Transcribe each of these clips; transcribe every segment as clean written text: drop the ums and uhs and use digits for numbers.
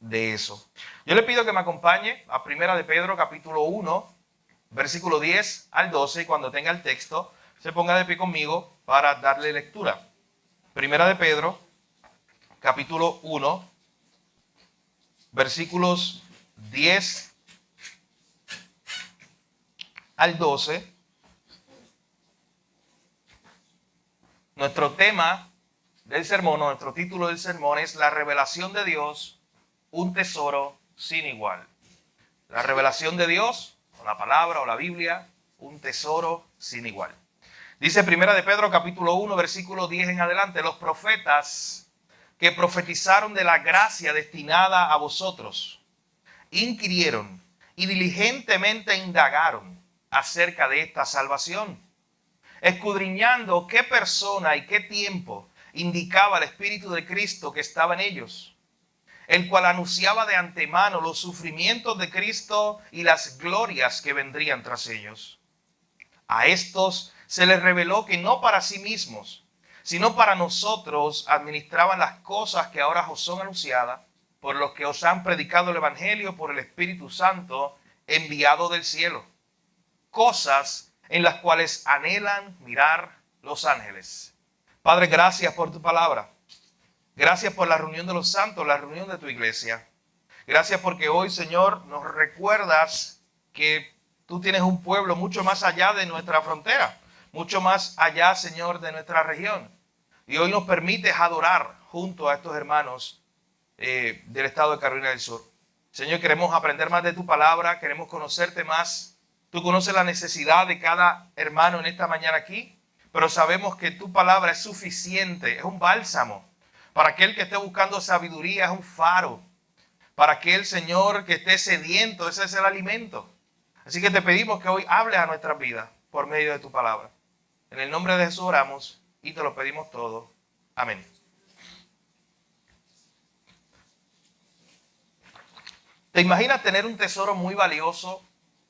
de eso. Yo le pido que me acompañe a Primera de Pedro, capítulo 1, versículo 10 al 12, y cuando tenga el texto, se ponga de pie conmigo para darle lectura. Primera de Pedro, capítulo 1, versículos 10 al 12. Nuestro tema del sermón, nuestro título del sermón es la revelación de Dios, un tesoro sin igual. La revelación de Dios, o la palabra o la Biblia, un tesoro sin igual. Dice Primera de Pedro capítulo 1, versículo 10 en adelante: los profetas que profetizaron de la gracia destinada a vosotros, inquirieron y diligentemente indagaron acerca de esta salvación, escudriñando qué persona y qué tiempo indicaba el Espíritu de Cristo que estaba en ellos, el cual anunciaba de antemano los sufrimientos de Cristo y las glorias que vendrían tras ellos. A estos se les reveló que no para sí mismos, sino para nosotros administraban las cosas que ahora os son anunciadas, por los que os han predicado el Evangelio por el Espíritu Santo enviado del cielo, cosas en las cuales anhelan mirar los ángeles. Padre, gracias por tu palabra. Gracias por la reunión de los santos, la reunión de tu iglesia. Gracias porque hoy, Señor, nos recuerdas que tú tienes un pueblo mucho más allá de nuestra frontera, mucho más allá, Señor, de nuestra región. Y hoy nos permites adorar junto a estos hermanos del estado de Carolina del Sur. Señor, queremos aprender más de tu palabra, queremos conocerte más. Tú conoces la necesidad de cada hermano en esta mañana aquí, pero sabemos que tu palabra es suficiente, es un bálsamo. Para aquel que esté buscando sabiduría, es un faro. Para aquel, Señor, que esté sediento, ese es el alimento. Así que te pedimos que hoy hables a nuestras vidas por medio de tu palabra. En el nombre de Jesús oramos y te lo pedimos todo. Amén. ¿Te imaginas tener un tesoro muy valioso,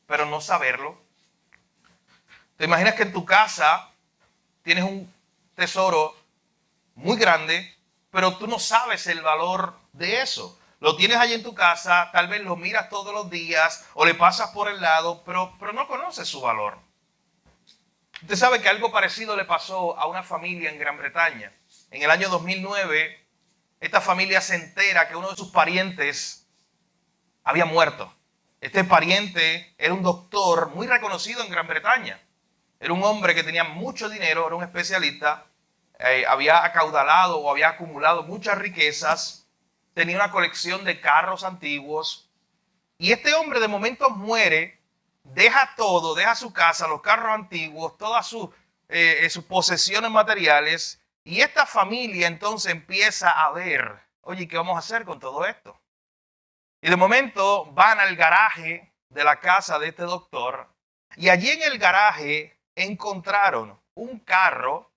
pero no saberlo? ¿Te imaginas que en tu casa tienes un tesoro muy grande, pero tú no sabes el valor de eso? Lo tienes allí en tu casa, tal vez lo miras todos los días o le pasas por el lado, pero no conoces su valor. Usted sabe que algo parecido le pasó a una familia en Gran Bretaña. En el año 2009, esta familia se entera que uno de sus parientes había muerto. Este pariente era un doctor muy reconocido en Gran Bretaña. Era un hombre que tenía mucho dinero, era un especialista, había acaudalado o había acumulado muchas riquezas, tenía una colección de carros antiguos. Y este hombre de momento muere, deja todo, deja su casa, los carros antiguos, todas sus posesiones materiales. Y esta familia entonces empieza a ver, oye, ¿qué vamos a hacer con todo esto? Y de momento van al garaje de la casa de este doctor y allí en el garaje encontraron un carro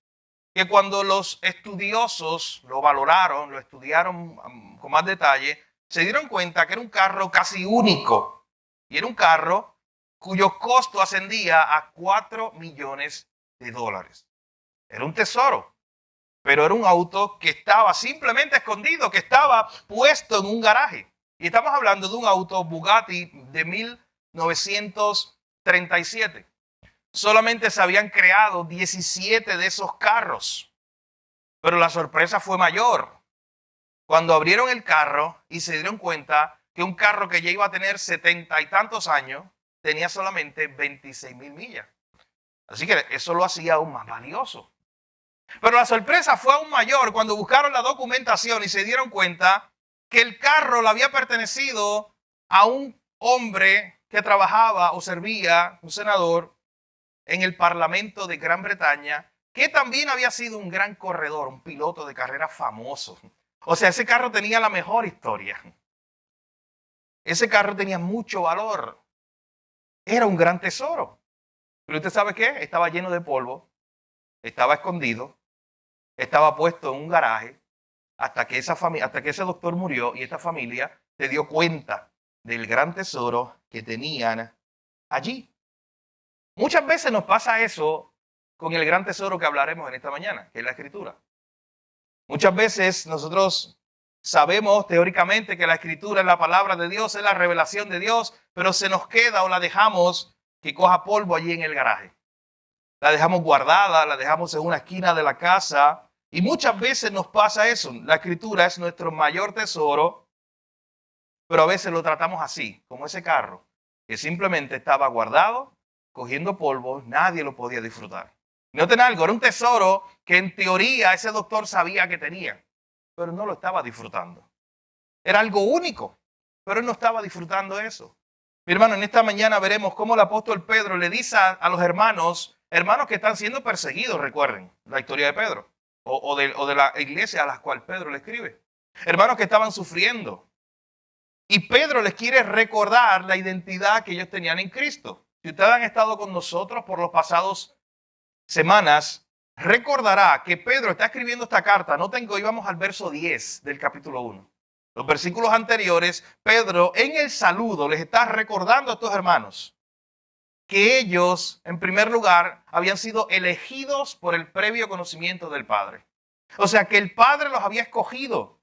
que cuando los estudiosos lo valoraron, lo estudiaron con más detalle, se dieron cuenta que era un carro casi único. Y era un carro cuyo costo ascendía a $4 millones. Era un tesoro, pero era un auto que estaba simplemente escondido, que estaba puesto en un garaje. Y estamos hablando de un auto Bugatti de 1937. Solamente se habían creado 17 de esos carros. Pero la sorpresa fue mayor. Cuando abrieron el carro y se dieron cuenta que un carro que ya iba a tener 70 y tantos años, tenía solamente 26,000 millas. Así que eso lo hacía aún más valioso. Pero la sorpresa fue aún mayor cuando buscaron la documentación y se dieron cuenta que el carro le había pertenecido a un hombre que trabajaba o servía, un senador, en el Parlamento de Gran Bretaña, que también había sido un gran corredor, un piloto de carrera famoso. O sea, ese carro tenía la mejor historia. Ese carro tenía mucho valor. Era un gran tesoro. Pero usted sabe qué, estaba lleno de polvo, estaba escondido, estaba puesto en un garaje hasta que ese doctor murió y esta familia se dio cuenta del gran tesoro que tenían allí. Muchas veces nos pasa eso con el gran tesoro que hablaremos en esta mañana, que es la Escritura. Muchas veces nosotros sabemos teóricamente que la Escritura es la palabra de Dios, es la revelación de Dios, pero se nos queda o la dejamos que coja polvo allí en el garaje. La dejamos guardada, la dejamos en una esquina de la casa y muchas veces nos pasa eso. La Escritura es nuestro mayor tesoro, pero a veces lo tratamos así, como ese carro, que simplemente estaba guardado, cogiendo polvo, nadie lo podía disfrutar. Noten algo, era un tesoro que en teoría ese doctor sabía que tenía, pero no lo estaba disfrutando. Era algo único, pero él no estaba disfrutando eso. Mi hermano, en esta mañana veremos cómo el apóstol Pedro le dice a los hermanos que están siendo perseguidos, recuerden la historia de Pedro, o de la iglesia a la cual Pedro le escribe. Hermanos que estaban sufriendo. Y Pedro les quiere recordar la identidad que ellos tenían en Cristo. Si ustedes han estado con nosotros por los pasados semanas, recordará que Pedro está escribiendo esta carta. Noten que hoy vamos al verso 10 del capítulo 1. Los versículos anteriores, Pedro en el saludo les está recordando a estos hermanos que ellos, en primer lugar, habían sido elegidos por el previo conocimiento del Padre. O sea, que el Padre los había escogido.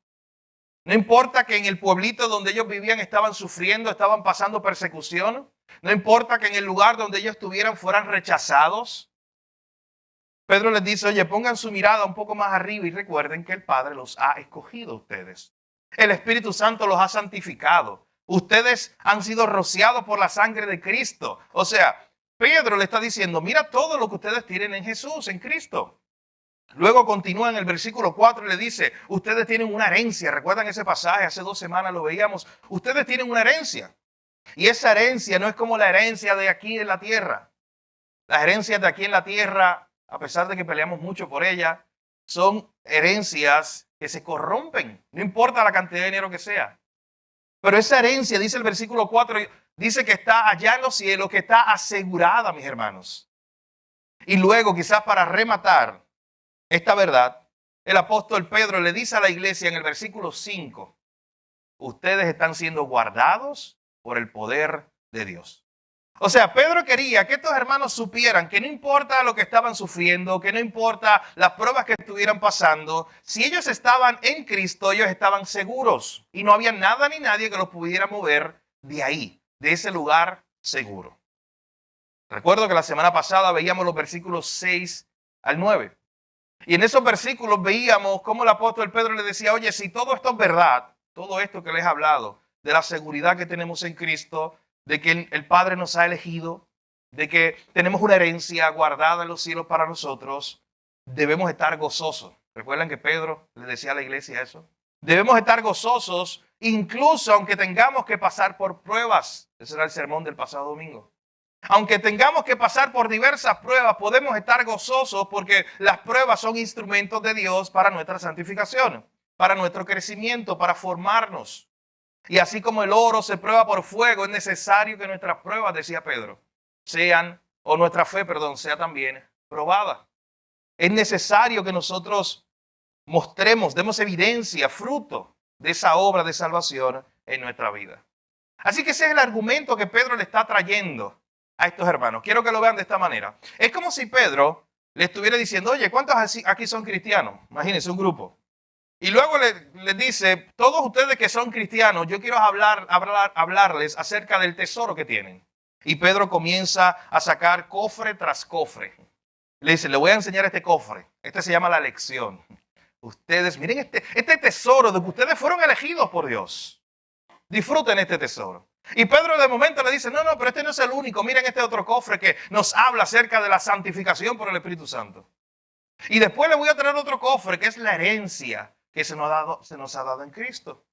No importa que en el pueblito donde ellos vivían estaban sufriendo, estaban pasando persecución. No importa que en el lugar donde ellos estuvieran fueran rechazados. Pedro les dice, oye, pongan su mirada un poco más arriba y recuerden que el Padre los ha escogido a ustedes. El Espíritu Santo los ha santificado. Ustedes han sido rociados por la sangre de Cristo. O sea, Pedro le está diciendo, mira todo lo que ustedes tienen en Jesús, en Cristo. Luego continúa en el versículo 4 y le dice, ustedes tienen una herencia. ¿Recuerdan ese pasaje? Hace 2 semanas lo veíamos. Ustedes tienen una herencia. Y esa herencia no es como la herencia de aquí en la tierra. Las herencias de aquí en la tierra, a pesar de que peleamos mucho por ella, son herencias que se corrompen. No importa la cantidad de dinero que sea. Pero esa herencia, dice el versículo 4, dice que está allá en los cielos, que está asegurada, mis hermanos. Y luego, quizás para rematar esta verdad, el apóstol Pedro le dice a la iglesia en el versículo 5, ustedes están siendo guardados por el poder de Dios. O sea, Pedro quería que estos hermanos supieran que no importa lo que estaban sufriendo, que no importa las pruebas que estuvieran pasando, si ellos estaban en Cristo, ellos estaban seguros y no había nada ni nadie que los pudiera mover de ahí, de ese lugar seguro. Recuerdo que la semana pasada veíamos los versículos 6 al 9. Y en esos versículos veíamos cómo el apóstol Pedro le decía, oye, si todo esto es verdad, todo esto que les he hablado, de la seguridad que tenemos en Cristo, de que el Padre nos ha elegido, de que tenemos una herencia guardada en los cielos para nosotros, debemos estar gozosos. ¿Recuerdan que Pedro le decía a la iglesia eso? Debemos estar gozosos, incluso aunque tengamos que pasar por pruebas. Ese era el sermón del pasado domingo. Aunque tengamos que pasar por diversas pruebas, podemos estar gozosos porque las pruebas son instrumentos de Dios para nuestra santificación, para nuestro crecimiento, para formarnos. Y así como el oro se prueba por fuego, es necesario que nuestras pruebas, decía Pedro, nuestra fe, sea también probada. Es necesario que nosotros mostremos, demos evidencia, fruto de esa obra de salvación en nuestra vida. Así que ese es el argumento que Pedro le está trayendo a estos hermanos. Quiero que lo vean de esta manera. Es como si Pedro le estuviera diciendo, oye, ¿cuántos aquí son cristianos? Imagínense un grupo. Y luego les dice, todos ustedes que son cristianos, yo quiero hablarles acerca del tesoro que tienen. Y Pedro comienza a sacar cofre tras cofre. Le dice, le voy a enseñar este cofre. Este se llama la lección. Ustedes, miren este tesoro de que ustedes fueron elegidos por Dios. Disfruten este tesoro. Y Pedro de momento le dice, no, pero este no es el único. Miren este otro cofre que nos habla acerca de la santificación por el Espíritu Santo. Y después le voy a traer otro cofre que es la herencia que se nos ha dado en Cristo.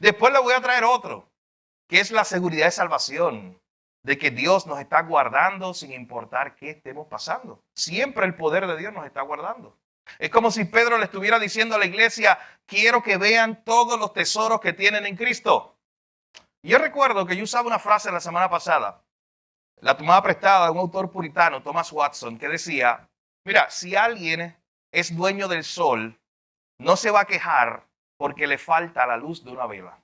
Después le voy a traer otro, que es la seguridad de salvación, de que Dios nos está guardando sin importar qué estemos pasando. Siempre el poder de Dios nos está guardando. Es como si Pedro le estuviera diciendo a la iglesia, quiero que vean todos los tesoros que tienen en Cristo. Yo recuerdo que yo usaba una frase la semana pasada, la tomaba prestada de un autor puritano, Thomas Watson, que decía, mira, si alguien es dueño del sol, no se va a quejar porque le falta la luz de una vela.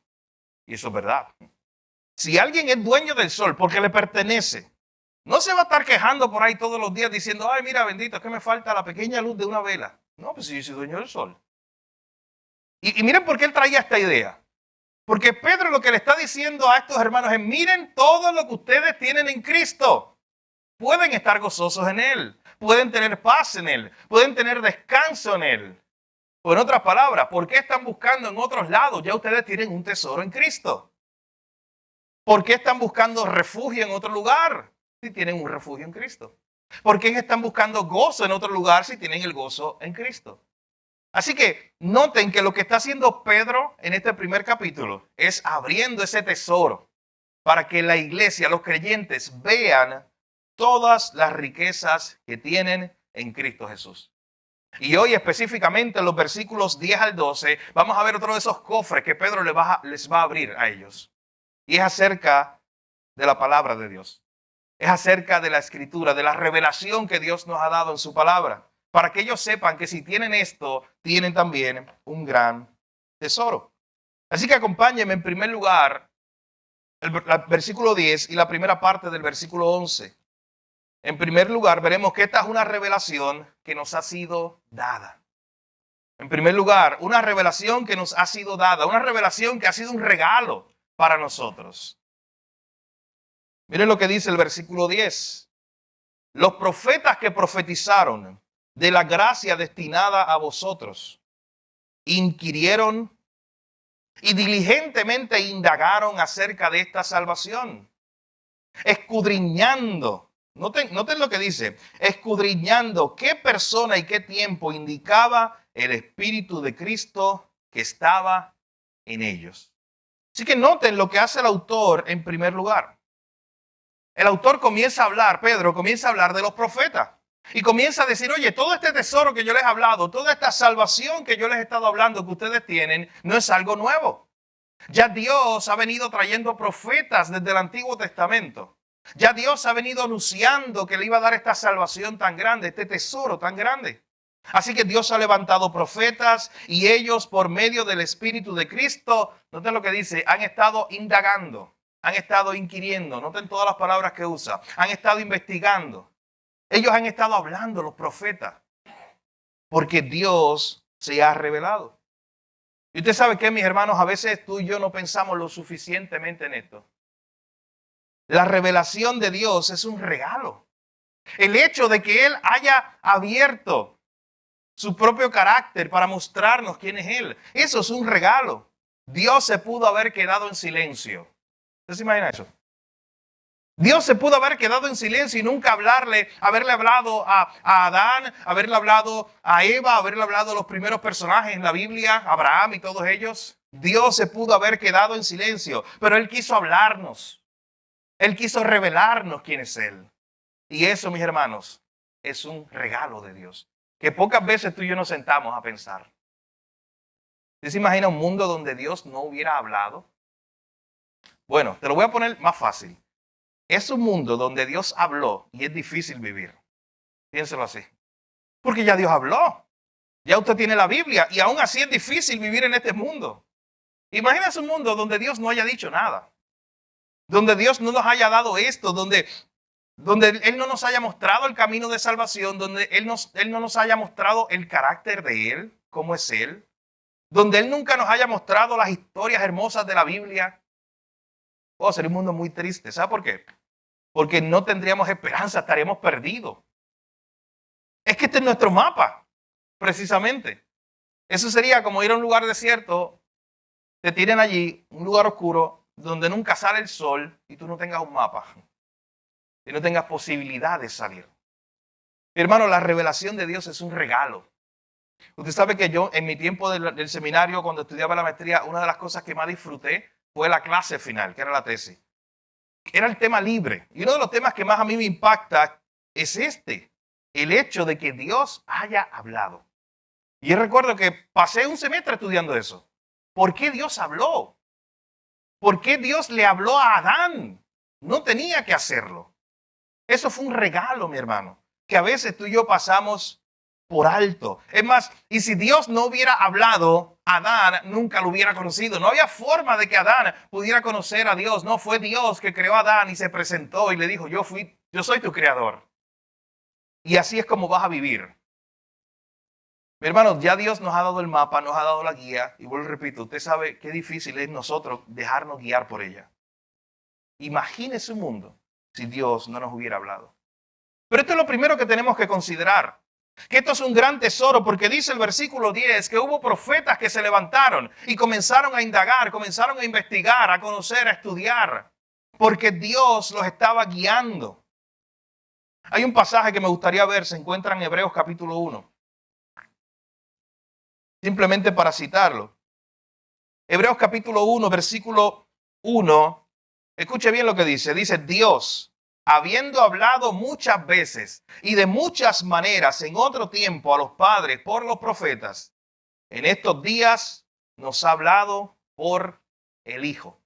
Y eso es verdad. Si alguien es dueño del sol porque le pertenece, no se va a estar quejando por ahí todos los días diciendo, ay, mira, bendito, es que me falta la pequeña luz de una vela. No, pues si yo soy dueño del sol. Y miren por qué él traía esta idea. Porque Pedro lo que le está diciendo a estos hermanos es, miren todo lo que ustedes tienen en Cristo. Pueden estar gozosos en Él, pueden tener paz en Él, pueden tener descanso en Él. O en otras palabras, ¿por qué están buscando en otros lados? Ya ustedes tienen un tesoro en Cristo. ¿Por qué están buscando refugio en otro lugar si tienen un refugio en Cristo? ¿Por qué están buscando gozo en otro lugar si tienen el gozo en Cristo? Así que noten que lo que está haciendo Pedro en este primer capítulo es abriendo ese tesoro para que la iglesia, los creyentes, vean todas las riquezas que tienen en Cristo Jesús. Y hoy específicamente en los versículos 10 al 12 vamos a ver otro de esos cofres que Pedro les va a abrir a ellos. Y es acerca de la palabra de Dios. Es acerca de la escritura, de la revelación que Dios nos ha dado en su palabra. Para que ellos sepan que si tienen esto, tienen también un gran tesoro. Así que acompáñenme en primer lugar el versículo 10 y la primera parte del versículo 11. En primer lugar, veremos que esta es una revelación que nos ha sido dada. En primer lugar, una revelación que nos ha sido dada, una revelación que ha sido un regalo para nosotros. Miren lo que dice el versículo 10. Los profetas que profetizaron de la gracia destinada a vosotros, inquirieron y diligentemente indagaron acerca de esta salvación, escudriñando. Noten lo que dice, escudriñando qué persona y qué tiempo indicaba el Espíritu de Cristo que estaba en ellos. Así que noten lo que hace el autor en primer lugar. El autor comienza a hablar, Pedro comienza a hablar de los profetas. Y comienza a decir, oye, todo este tesoro que yo les he hablado, toda esta salvación que yo les he estado hablando que ustedes tienen, no es algo nuevo. Ya Dios ha venido trayendo profetas desde el Antiguo Testamento. Ya Dios ha venido anunciando que le iba a dar esta salvación tan grande, este tesoro tan grande. Así que Dios ha levantado profetas y ellos por medio del Espíritu de Cristo, noten lo que dice, han estado indagando, han estado inquiriendo, noten todas las palabras que usa, han estado investigando. Ellos han estado hablando, los profetas, porque Dios se ha revelado. Y usted sabe que, mis hermanos, a veces tú y yo no pensamos lo suficientemente en esto. La revelación de Dios es un regalo. El hecho de que Él haya abierto su propio carácter para mostrarnos quién es Él, eso es un regalo. Dios se pudo haber quedado en silencio. ¿Usted se imagina eso? Dios se pudo haber quedado en silencio y nunca haberle hablado a Adán, haberle hablado a Eva, haberle hablado a los primeros personajes en la Biblia, Abraham y todos ellos. Dios se pudo haber quedado en silencio, pero Él quiso hablarnos. Él quiso revelarnos quién es Él. Y eso, mis hermanos, es un regalo de Dios, que pocas veces tú y yo nos sentamos a pensar. ¿Usted se imagina un mundo donde Dios no hubiera hablado? Bueno, te lo voy a poner más fácil. Es un mundo donde Dios habló y es difícil vivir. Piénselo así. Porque ya Dios habló. Ya usted tiene la Biblia y aún así es difícil vivir en este mundo. Imagínese un mundo donde Dios no haya dicho nada. Donde Dios no nos haya dado esto, donde Él no nos haya mostrado el camino de salvación, donde Él no nos haya mostrado el carácter de Él, cómo es Él. Donde Él nunca nos haya mostrado las historias hermosas de la Biblia. Oh, sería un mundo muy triste. ¿Sabe por qué? Porque no tendríamos esperanza, estaríamos perdidos. Es que este es nuestro mapa, precisamente. Eso sería como ir a un lugar desierto, te tiren allí, un lugar oscuro, donde nunca sale el sol y tú no tengas un mapa. Y no tengas posibilidad de salir. Mi hermano, la revelación de Dios es un regalo. Usted sabe que yo, en mi tiempo del seminario, cuando estudiaba la maestría, una de las cosas que más disfruté fue la clase final, que era la tesis. Era el tema libre. Y uno de los temas que más a mí me impacta es este. El hecho de que Dios haya hablado. Y yo recuerdo que pasé un semestre estudiando eso. ¿Por qué Dios habló? ¿Por qué Dios le habló a Adán? No tenía que hacerlo. Eso fue un regalo, mi hermano, que a veces tú y yo pasamos por alto. Es más, y si Dios no hubiera hablado, Adán nunca lo hubiera conocido. No había forma de que Adán pudiera conocer a Dios. No, fue Dios que creó a Adán y se presentó y le dijo, yo soy tu creador. Y así es como vas a vivir. Mi hermano, ya Dios nos ha dado el mapa, nos ha dado la guía. Y vuelvo y repito, usted sabe qué difícil es nosotros dejarnos guiar por ella. Imagínese un mundo si Dios no nos hubiera hablado. Pero esto es lo primero que tenemos que considerar. Que esto es un gran tesoro porque dice el versículo 10 que hubo profetas que se levantaron y comenzaron a indagar, comenzaron a investigar, a conocer, a estudiar. Porque Dios los estaba guiando. Hay un pasaje que me gustaría ver, se encuentra en Hebreos capítulo 1. Simplemente para citarlo. Hebreos capítulo 1, versículo 1. Escuche bien lo que dice. Dice, Dios, habiendo hablado muchas veces y de muchas maneras en otro tiempo a los padres por los profetas, en estos días nos ha hablado por el Hijo.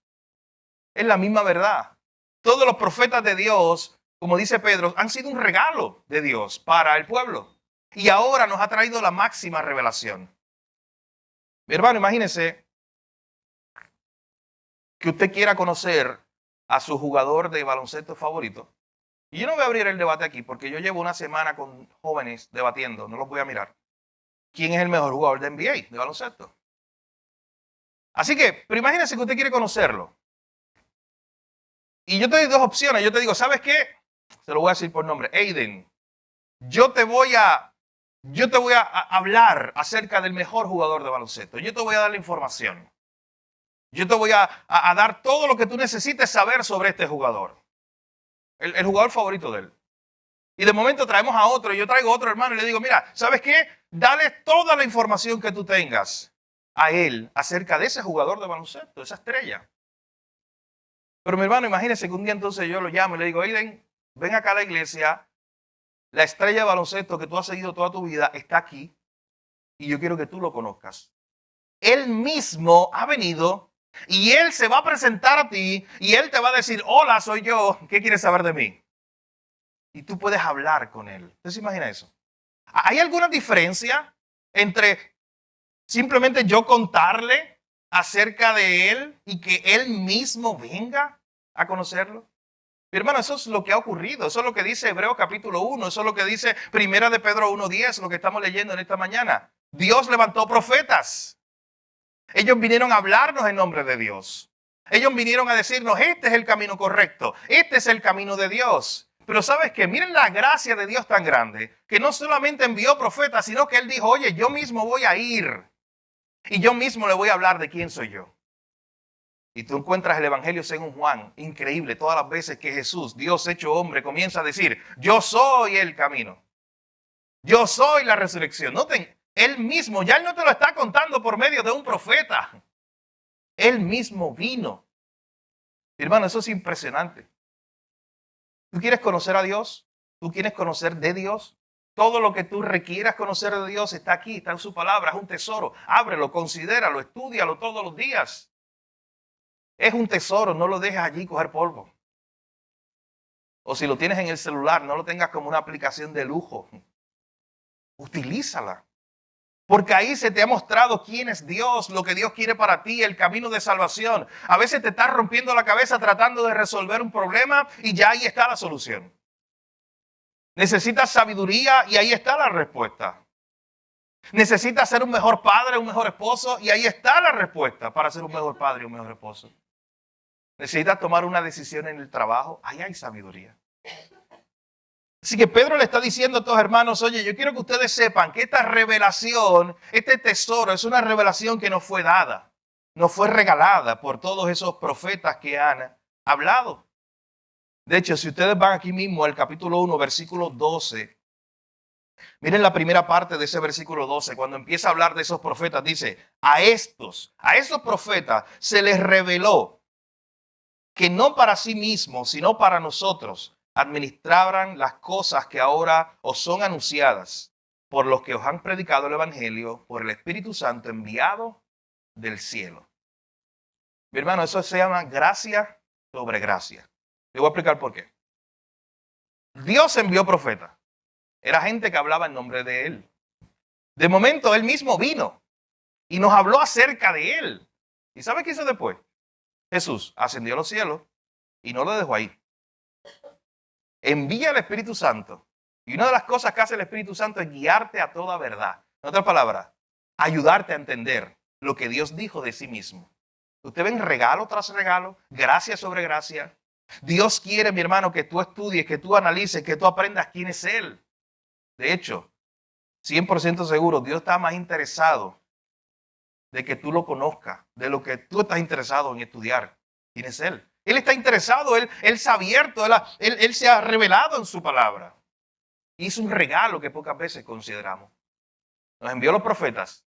Es la misma verdad. Todos los profetas de Dios, como dice Pedro, han sido un regalo de Dios para el pueblo. Y ahora nos ha traído la máxima revelación. Mi hermano, imagínese que usted quiera conocer a su jugador de baloncesto favorito. Y yo no voy a abrir el debate aquí porque yo llevo una semana con jóvenes debatiendo, no los voy a mirar. ¿Quién es el mejor jugador de NBA, de baloncesto? Así que, pero imagínese que usted quiere conocerlo. Y yo te doy dos opciones. Yo te digo, ¿sabes qué? Se lo voy a decir por nombre. Aiden, yo te voy a hablar acerca del mejor jugador de baloncesto. Yo te voy a dar la información. Yo te voy a dar todo lo que tú necesites saber sobre este jugador. El jugador favorito de él. Y de momento traemos a otro, y yo traigo a otro hermano y le digo, mira, ¿sabes qué? Dale toda la información que tú tengas a él acerca de ese jugador de baloncesto, esa estrella. Pero mi hermano, imagínese que un día entonces yo lo llamo y le digo, Aiden, ven acá a la iglesia, la estrella de baloncesto que tú has seguido toda tu vida está aquí y yo quiero que tú lo conozcas. Él mismo ha venido y él se va a presentar a ti y él te va a decir, hola, soy yo, ¿qué quieres saber de mí? Y tú puedes hablar con él. ¿Usted se imagina eso? ¿Hay alguna diferencia entre simplemente yo contarle acerca de él y que él mismo venga a conocerlo? Mi hermano, eso es lo que ha ocurrido. Eso es lo que dice Hebreos capítulo 1. Eso es lo que dice Primera de Pedro 1:10, lo que estamos leyendo en esta mañana. Dios levantó profetas. Ellos vinieron a hablarnos en nombre de Dios. Ellos vinieron a decirnos, este es el camino correcto. Este es el camino de Dios. Pero ¿sabes qué? Miren la gracia de Dios tan grande, que no solamente envió profetas, sino que Él dijo, oye, yo mismo voy a ir. Y yo mismo le voy a hablar de quién soy yo. Y tú encuentras el Evangelio según Juan, increíble, todas las veces que Jesús, Dios hecho hombre, comienza a decir, yo soy el camino. Yo soy la resurrección. Noten, Él mismo, ya Él no te lo está contando por medio de un profeta. Él mismo vino. Hermano, eso es impresionante. ¿Tú quieres conocer a Dios? ¿Tú quieres conocer de Dios? Todo lo que tú requieras conocer de Dios está aquí, está en su palabra, es un tesoro. Ábrelo, considéralo, estúdialo todos los días. Es un tesoro, no lo dejes allí coger polvo. O si lo tienes en el celular, no lo tengas como una aplicación de lujo. Utilízala. Porque ahí se te ha mostrado quién es Dios, lo que Dios quiere para ti, el camino de salvación. A veces te estás rompiendo la cabeza tratando de resolver un problema y ya ahí está la solución. Necesitas sabiduría y ahí está la respuesta. Necesitas ser un mejor padre, un mejor esposo y ahí está la respuesta para ser un mejor padre y un mejor esposo. Necesitas tomar una decisión en el trabajo, ahí hay sabiduría. Así que Pedro le está diciendo a estos hermanos, oye, yo quiero que ustedes sepan que esta revelación, este tesoro, es una revelación que nos fue dada, nos fue regalada por todos esos profetas que han hablado. De hecho, si ustedes van aquí mismo al capítulo 1, versículo 12, miren la primera parte de ese versículo 12, cuando empieza a hablar de esos profetas, dice, a esos profetas se les reveló que no para sí mismos, sino para nosotros, administraran las cosas que ahora os son anunciadas por los que os han predicado el Evangelio, por el Espíritu Santo enviado del cielo. Mi hermano, eso se llama gracia sobre gracia. Le voy a explicar por qué. Dios envió profetas. Era gente que hablaba en nombre de Él. De momento, Él mismo vino y nos habló acerca de Él. ¿Y sabe qué hizo después? Jesús ascendió a los cielos y no lo dejó ahí. Envía al Espíritu Santo. Y una de las cosas que hace el Espíritu Santo es guiarte a toda verdad. En otras palabras, ayudarte a entender lo que Dios dijo de sí mismo. Usted ven regalo tras regalo, gracia sobre gracia. Dios quiere, mi hermano, que tú estudies, que tú analices, que tú aprendas quién es Él. De hecho, 100% seguro, Dios está más interesado de que tú lo conozcas, de lo que tú estás interesado en estudiar. ¿Quién es Él? Él está interesado, Él se ha abierto, él se ha revelado en su palabra. Y es un regalo que pocas veces consideramos. Nos envió los profetas,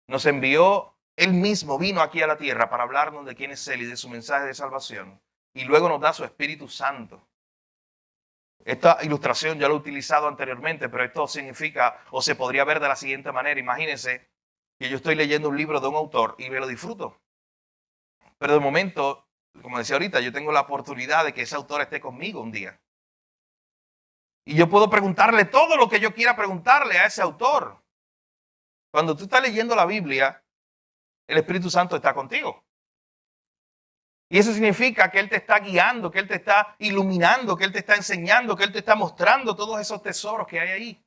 nos envió Él mismo, vino aquí a la tierra para hablarnos de quién es Él y de su mensaje de salvación. Y luego nos da su Espíritu Santo. Esta ilustración ya lo he utilizado anteriormente, pero esto significa, o se podría ver de la siguiente manera. Imagínense que yo estoy leyendo un libro de un autor y me lo disfruto. Pero de momento, como decía ahorita, yo tengo la oportunidad de que ese autor esté conmigo un día. Y yo puedo preguntarle todo lo que yo quiera preguntarle a ese autor. Cuando tú estás leyendo la Biblia, el Espíritu Santo está contigo. Y eso significa que Él te está guiando, que Él te está iluminando, que Él te está enseñando, que Él te está mostrando todos esos tesoros que hay ahí.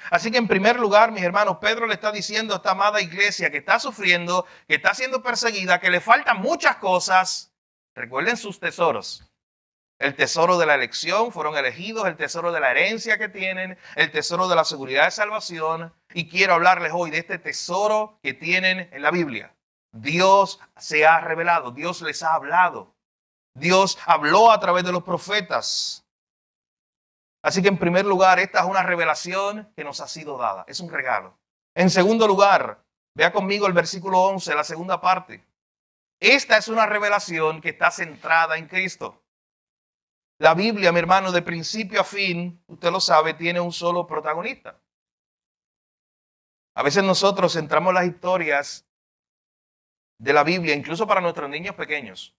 Así que en primer lugar, mis hermanos, Pedro le está diciendo a esta amada iglesia que está sufriendo, que está siendo perseguida, que le faltan muchas cosas. Recuerden sus tesoros. El tesoro de la elección, fueron elegidos, el tesoro de la herencia que tienen, el tesoro de la seguridad de salvación. Y quiero hablarles hoy de este tesoro que tienen en la Biblia. Dios se ha revelado, Dios les ha hablado. Dios habló a través de los profetas. Así que en primer lugar, esta es una revelación que nos ha sido dada, es un regalo. En segundo lugar, vea conmigo el versículo 11, la segunda parte. Esta es una revelación que está centrada en Cristo. La Biblia, mi hermano, de principio a fin, usted lo sabe, tiene un solo protagonista. A veces nosotros centramos las historias de la Biblia, incluso para nuestros niños pequeños.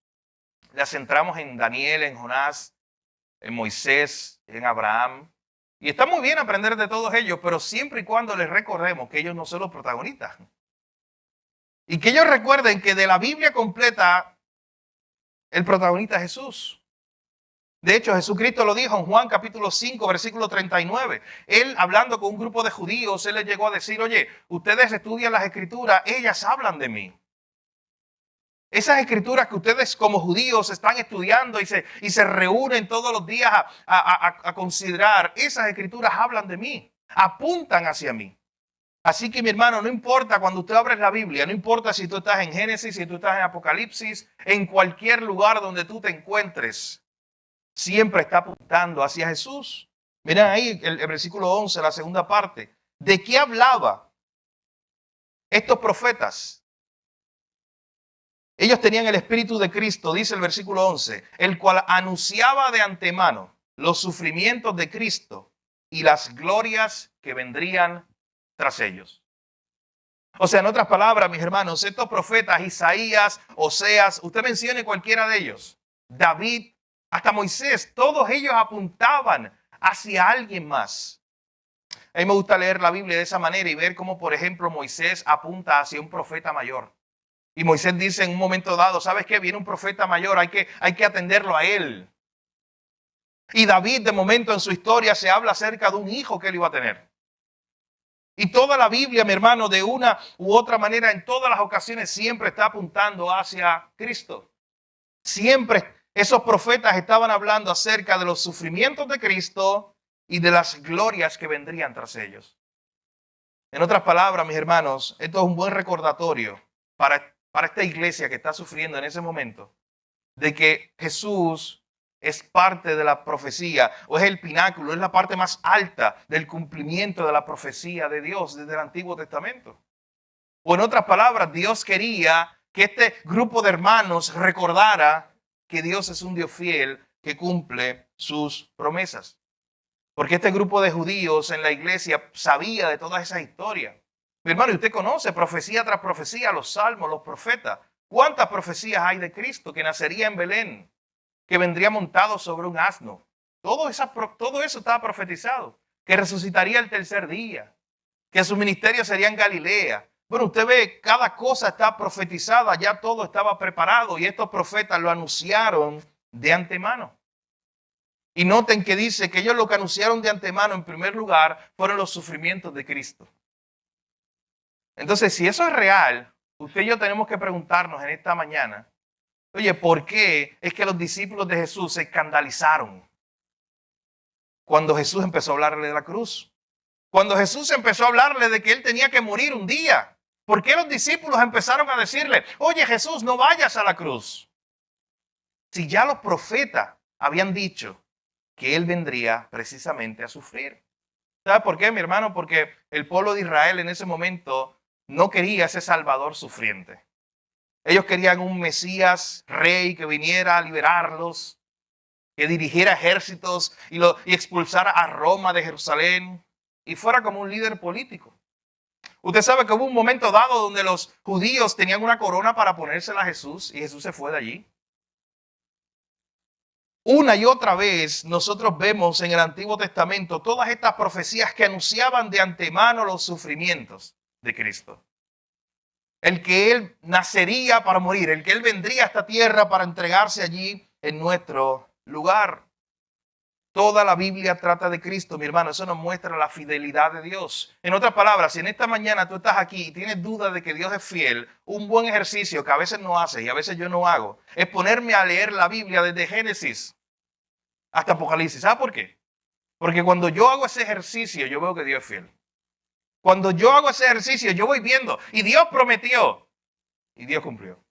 Las centramos en Daniel, en Jonás, en Moisés, en Abraham. Y está muy bien aprender de todos ellos, pero siempre y cuando les recordemos que ellos no son los protagonistas. Y que ellos recuerden que de la Biblia completa, el protagonista es Jesús. De hecho, Jesucristo lo dijo en Juan capítulo 5, versículo 39. Él, hablando con un grupo de judíos, él les llegó a decir, oye, ustedes estudian las Escrituras, ellas hablan de mí. Esas escrituras que ustedes como judíos están estudiando y se reúnen todos los días a considerar, esas escrituras hablan de mí, apuntan hacia mí. Así que mi hermano, no importa cuando usted abre la Biblia, no importa si tú estás en Génesis, si tú estás en Apocalipsis, en cualquier lugar donde tú te encuentres, siempre está apuntando hacia Jesús. Miren ahí el versículo 11, la segunda parte. ¿De qué hablaba estos profetas? Ellos tenían el Espíritu de Cristo, dice el versículo 11, el cual anunciaba de antemano los sufrimientos de Cristo y las glorias que vendrían tras ellos. O sea, en otras palabras, mis hermanos, estos profetas, Isaías, Oseas, usted mencione cualquiera de ellos, David, hasta Moisés, todos ellos apuntaban hacia alguien más. A mí me gusta leer la Biblia de esa manera y ver cómo, por ejemplo, Moisés apunta hacia un profeta mayor. Y Moisés dice en un momento dado, ¿sabes qué? Viene un profeta mayor, hay que atenderlo a él. Y David, de momento en su historia, se habla acerca de un hijo que él iba a tener. Y toda la Biblia, mi hermano, de una u otra manera, en todas las ocasiones, siempre está apuntando hacia Cristo. Siempre esos profetas estaban hablando acerca de los sufrimientos de Cristo y de las glorias que vendrían tras ellos. En otras palabras, mis hermanos, esto es un buen recordatorio para esta iglesia que está sufriendo en ese momento, de que Jesús es parte de la profecía, o es el pináculo, es la parte más alta del cumplimiento de la profecía de Dios desde el Antiguo Testamento. O en otras palabras, Dios quería que este grupo de hermanos recordara que Dios es un Dios fiel que cumple sus promesas. Porque este grupo de judíos en la iglesia sabía de todas esas historias. Mi hermano, y usted conoce profecía tras profecía, los salmos, los profetas. ¿Cuántas profecías hay de Cristo que nacería en Belén? Que vendría montado sobre un asno. Todo eso estaba profetizado. Que resucitaría el tercer día. Que su ministerio sería en Galilea. Bueno, usted ve, cada cosa está profetizada. Ya todo estaba preparado. Y estos profetas lo anunciaron de antemano. Y noten que dice que ellos lo que anunciaron de antemano en primer lugar fueron los sufrimientos de Cristo. Entonces, si eso es real, usted y yo tenemos que preguntarnos en esta mañana, oye, ¿por qué es que los discípulos de Jesús se escandalizaron cuando Jesús empezó a hablarle de la cruz? Cuando Jesús empezó a hablarle de que él tenía que morir un día. ¿Por qué los discípulos empezaron a decirle, oye Jesús, no vayas a la cruz? Si ya los profetas habían dicho que él vendría precisamente a sufrir. ¿Sabe por qué, mi hermano? Porque el pueblo de Israel en ese momento no quería ese Salvador sufriente. Ellos querían un Mesías, rey, que viniera a liberarlos, que dirigiera ejércitos y expulsara a Roma de Jerusalén y fuera como un líder político. Usted sabe que hubo un momento dado donde los judíos tenían una corona para ponérsela a Jesús y Jesús se fue de allí. Una y otra vez nosotros vemos en el Antiguo Testamento todas estas profecías que anunciaban de antemano los sufrimientos de Cristo. El que Él nacería para morir, el que Él vendría a esta tierra para entregarse allí en nuestro lugar. Toda la Biblia trata de Cristo, mi hermano. Eso nos muestra la fidelidad de Dios. En otras palabras, si en esta mañana tú estás aquí y tienes duda de que Dios es fiel, un buen ejercicio que a veces no haces y a veces yo no hago, es ponerme a leer la Biblia desde Génesis hasta Apocalipsis. ¿Sabes por qué? Porque cuando yo hago ese ejercicio, yo veo que Dios es fiel. Cuando yo hago ese ejercicio, yo voy viendo y Dios prometió y Dios cumplió.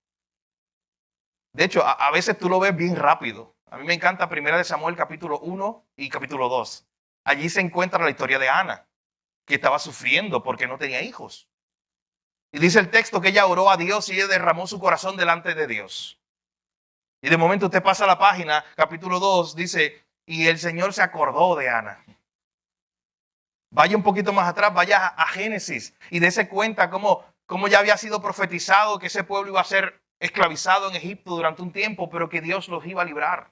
De hecho, a veces tú lo ves bien rápido. A mí me encanta 1 Samuel capítulo 1 y capítulo 2. Allí se encuentra la historia de Ana, que estaba sufriendo porque no tenía hijos. Y dice el texto que ella oró a Dios y ella derramó su corazón delante de Dios. Y de momento usted pasa a la página, capítulo 2, dice, y el Señor se acordó de Ana. Vaya un poquito más atrás, vaya a Génesis y dése cuenta cómo ya había sido profetizado que ese pueblo iba a ser esclavizado en Egipto durante un tiempo, pero que Dios los iba a librar.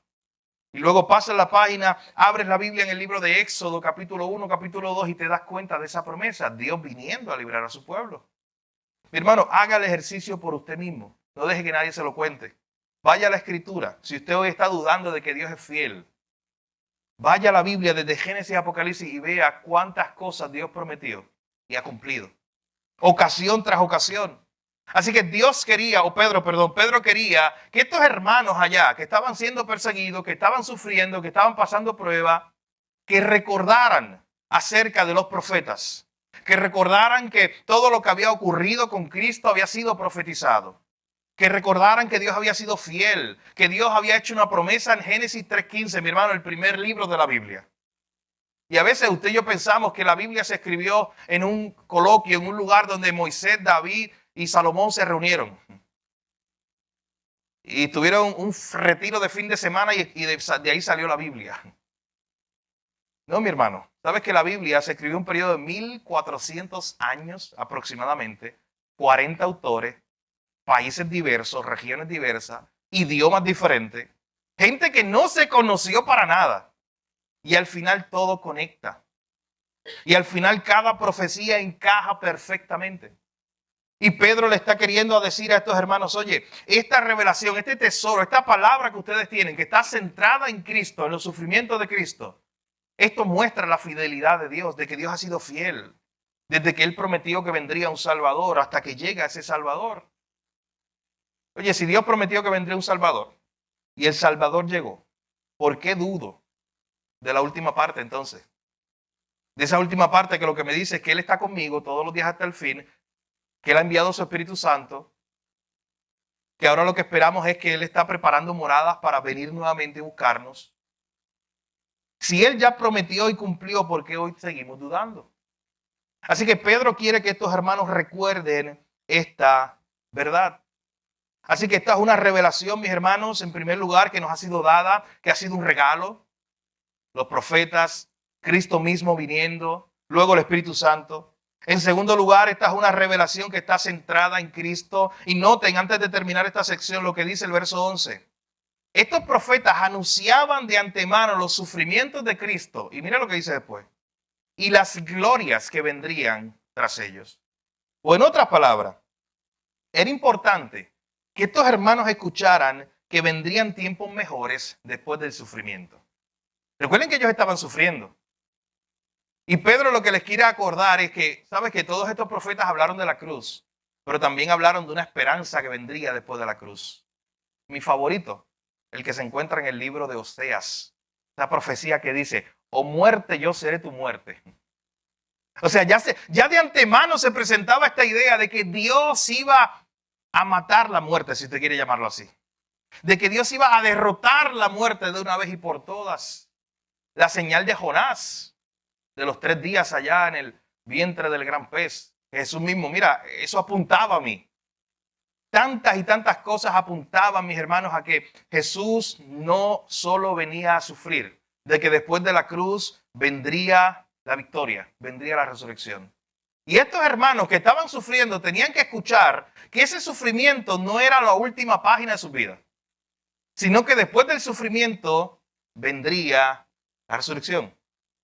Y luego pasas la página, abres la Biblia en el libro de Éxodo, capítulo 1, capítulo 2, y te das cuenta de esa promesa, Dios viniendo a librar a su pueblo. Mi hermano, haga el ejercicio por usted mismo. No deje que nadie se lo cuente. Vaya a la Escritura. Si usted hoy está dudando de que Dios es fiel, vaya a la Biblia desde Génesis a Apocalipsis y vea cuántas cosas Dios prometió y ha cumplido. Ocasión tras ocasión. Así que Pedro quería que estos hermanos allá, que estaban siendo perseguidos, que estaban sufriendo, que estaban pasando prueba, que recordaran acerca de los profetas, que recordaran que todo lo que había ocurrido con Cristo había sido profetizado, que recordaran que Dios había sido fiel, que Dios había hecho una promesa en Génesis 3:15, mi hermano, el primer libro de la Biblia. Y a veces usted y yo pensamos que la Biblia se escribió en un coloquio, en un lugar donde Moisés, David y Salomón se reunieron. Y tuvieron un retiro de fin de semana y de ahí salió la Biblia. No, mi hermano. ¿Sabes que la Biblia se escribió en un periodo de 1400 años aproximadamente? 40 autores, países diversos, regiones diversas, idiomas diferentes. Gente que no se conoció para nada. Y al final todo conecta. Y al final cada profecía encaja perfectamente. Y Pedro le está queriendo decir a estos hermanos, oye, esta revelación, este tesoro, esta palabra que ustedes tienen, que está centrada en Cristo, en los sufrimientos de Cristo, esto muestra la fidelidad de Dios, de que Dios ha sido fiel, desde que Él prometió que vendría un Salvador hasta que llega ese Salvador. Oye, si Dios prometió que vendría un Salvador y el Salvador llegó, ¿por qué dudo de la última parte entonces? De esa última parte que lo que me dice es que Él está conmigo todos los días hasta el fin, que Él ha enviado su Espíritu Santo, que ahora lo que esperamos es que Él está preparando moradas para venir nuevamente y buscarnos. Si Él ya prometió y cumplió, ¿por qué hoy seguimos dudando? Así que Pedro quiere que estos hermanos recuerden esta verdad. Así que esta es una revelación, mis hermanos, en primer lugar, que nos ha sido dada, que ha sido un regalo. Los profetas, Cristo mismo viniendo, luego el Espíritu Santo. En segundo lugar, esta es una revelación que está centrada en Cristo. Y noten, antes de terminar esta sección, lo que dice el verso 11. Estos profetas anunciaban de antemano los sufrimientos de Cristo. Y mira lo que dice después. Y las glorias que vendrían tras ellos. O en otras palabras, era importante que estos hermanos escucharan que vendrían tiempos mejores después del sufrimiento. Recuerden que ellos estaban sufriendo. Y Pedro lo que les quiere acordar es que, ¿sabes? Que todos estos profetas hablaron de la cruz, pero también hablaron de una esperanza que vendría después de la cruz. Mi favorito, el que se encuentra en el libro de Oseas, esa profecía que dice, o muerte, yo seré tu muerte. O sea, ya de antemano se presentaba esta idea de que Dios iba a matar la muerte, si usted quiere llamarlo así. De que Dios iba a derrotar la muerte de una vez y por todas. La señal de Jonás, de los 3 días allá en el vientre del gran pez. Jesús mismo, mira, eso apuntaba a mí. Tantas y tantas cosas apuntaban, mis hermanos, a que Jesús no solo venía a sufrir, de que después de la cruz vendría la victoria, vendría la resurrección. Y estos hermanos que estaban sufriendo tenían que escuchar que ese sufrimiento no era la última página de su vida, sino que después del sufrimiento vendría la resurrección,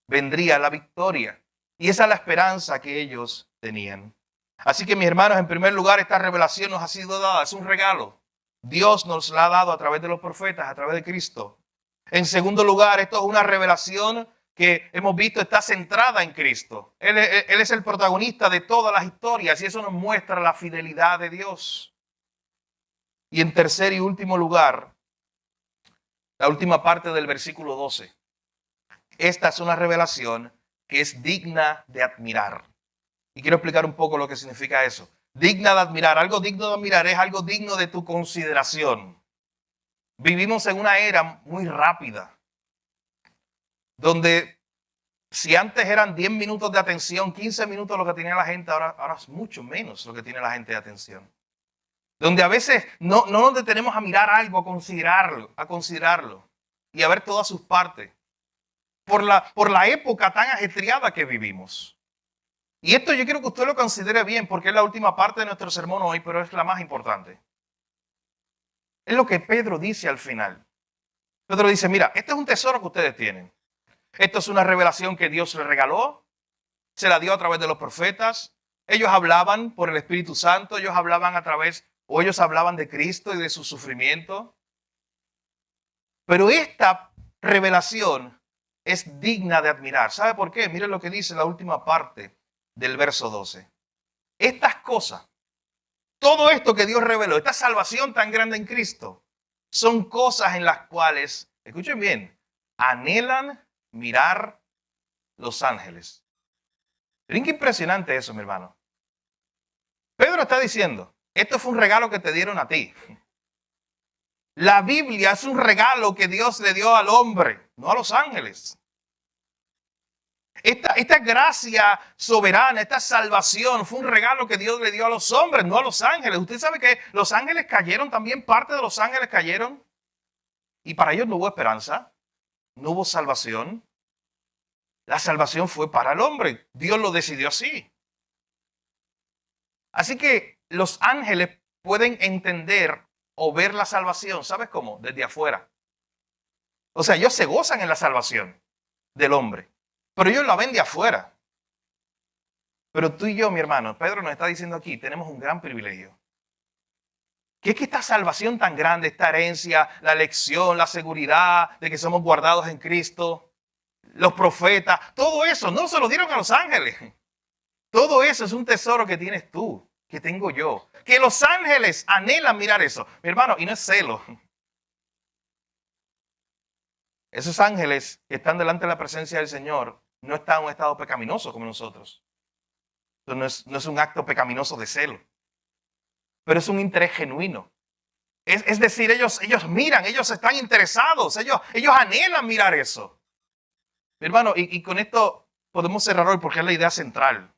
vendría la victoria. Y esa es la esperanza que ellos tenían. Así que mis hermanos, en primer lugar, esta revelación nos ha sido dada, es un regalo. Dios nos la ha dado a través de los profetas, a través de Cristo. En segundo lugar, esto es una revelación que hemos visto está centrada en Cristo. Él es el protagonista de todas las historias y eso nos muestra la fidelidad de Dios. Y en tercer y último lugar, la última parte del versículo 12. Esta es una revelación que es digna de admirar. Y quiero explicar un poco lo que significa eso. Digna de admirar. Algo digno de admirar es algo digno de tu consideración. Vivimos en una era muy rápida, donde si antes eran 10 minutos de atención, 15 minutos lo que tenía la gente, ahora es mucho menos lo que tiene la gente de atención. Donde a veces no nos detenemos a mirar algo, a considerarlo y a ver todas sus partes. Por la época tan ajetreada que vivimos. Y esto yo quiero que usted lo considere bien porque es la última parte de nuestro sermón hoy, pero es la más importante. Es lo que Pedro dice al final. Pedro dice, mira, este es un tesoro que ustedes tienen. Esto es una revelación que Dios les regaló, se la dio a través de los profetas. Ellos hablaban por el Espíritu Santo, ellos hablaban de Cristo y de su sufrimiento. Pero esta revelación es digna de admirar. ¿Sabe por qué? Miren lo que dice la última parte del verso 12. Estas cosas, todo esto que Dios reveló, esta salvación tan grande en Cristo, son cosas en las cuales, escuchen bien, anhelan mirar los ángeles. Miren qué impresionante eso, mi hermano. Pedro está diciendo, esto fue un regalo que te dieron a ti. La Biblia es un regalo que Dios le dio al hombre, no a los ángeles. Esta gracia soberana, esta salvación fue un regalo que Dios le dio a los hombres, no a los ángeles. Usted sabe que los ángeles cayeron también, parte de los ángeles cayeron. Y para ellos no hubo esperanza, no hubo salvación. La salvación fue para el hombre. Dios lo decidió así. Así que los ángeles pueden entender o ver la salvación, ¿sabes cómo? Desde afuera. O sea, ellos se gozan en la salvación del hombre, pero ellos la ven de afuera. Pero tú y yo, mi hermano, Pedro nos está diciendo aquí, tenemos un gran privilegio. Que es que esta salvación tan grande, esta herencia, la elección, la seguridad de que somos guardados en Cristo, los profetas, todo eso no se lo dieron a los ángeles. Todo eso es un tesoro que tienes tú, que tengo yo. Que los ángeles anhelan mirar eso. Mi hermano, y no es celo. Esos ángeles que están delante de la presencia del Señor no están en un estado pecaminoso como nosotros. Esto no es un acto pecaminoso de celo. Pero es un interés genuino. Es decir, ellos miran, ellos están interesados, ellos anhelan mirar eso. Mi hermano, y con esto podemos cerrar hoy porque es la idea central.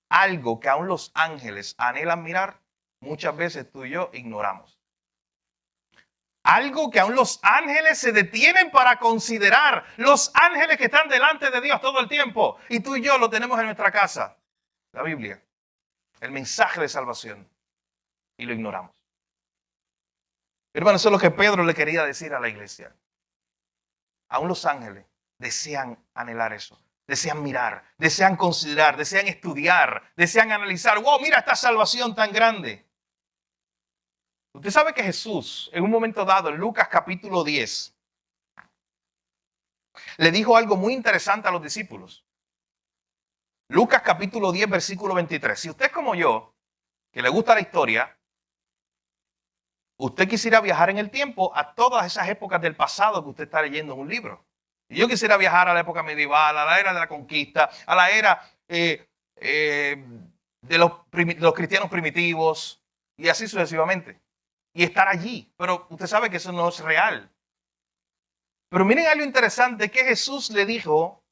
Algo que aún los ángeles anhelan mirar, muchas veces tú y yo ignoramos. Algo que aún los ángeles se detienen para considerar. Los ángeles que están delante de Dios todo el tiempo. Y tú y yo lo tenemos en nuestra casa. La Biblia. El mensaje de salvación. Y lo ignoramos. Hermano, eso es lo que Pedro le quería decir a la iglesia. Aún los ángeles desean anhelar eso. Desean mirar, desean considerar, desean estudiar, desean analizar. ¡Wow! Mira esta salvación tan grande. Usted sabe que Jesús, en un momento dado, en Lucas capítulo 10, le dijo algo muy interesante a los discípulos. Lucas capítulo 10, versículo 23. Si usted es como yo, que le gusta la historia, usted quisiera viajar en el tiempo a todas esas épocas del pasado que usted está leyendo en un libro. Y yo quisiera viajar a la época medieval, a la era de la conquista, a la era de los cristianos primitivos y así sucesivamente. Y estar allí. Pero usted sabe que eso no es real. Pero miren algo interesante que Jesús le dijo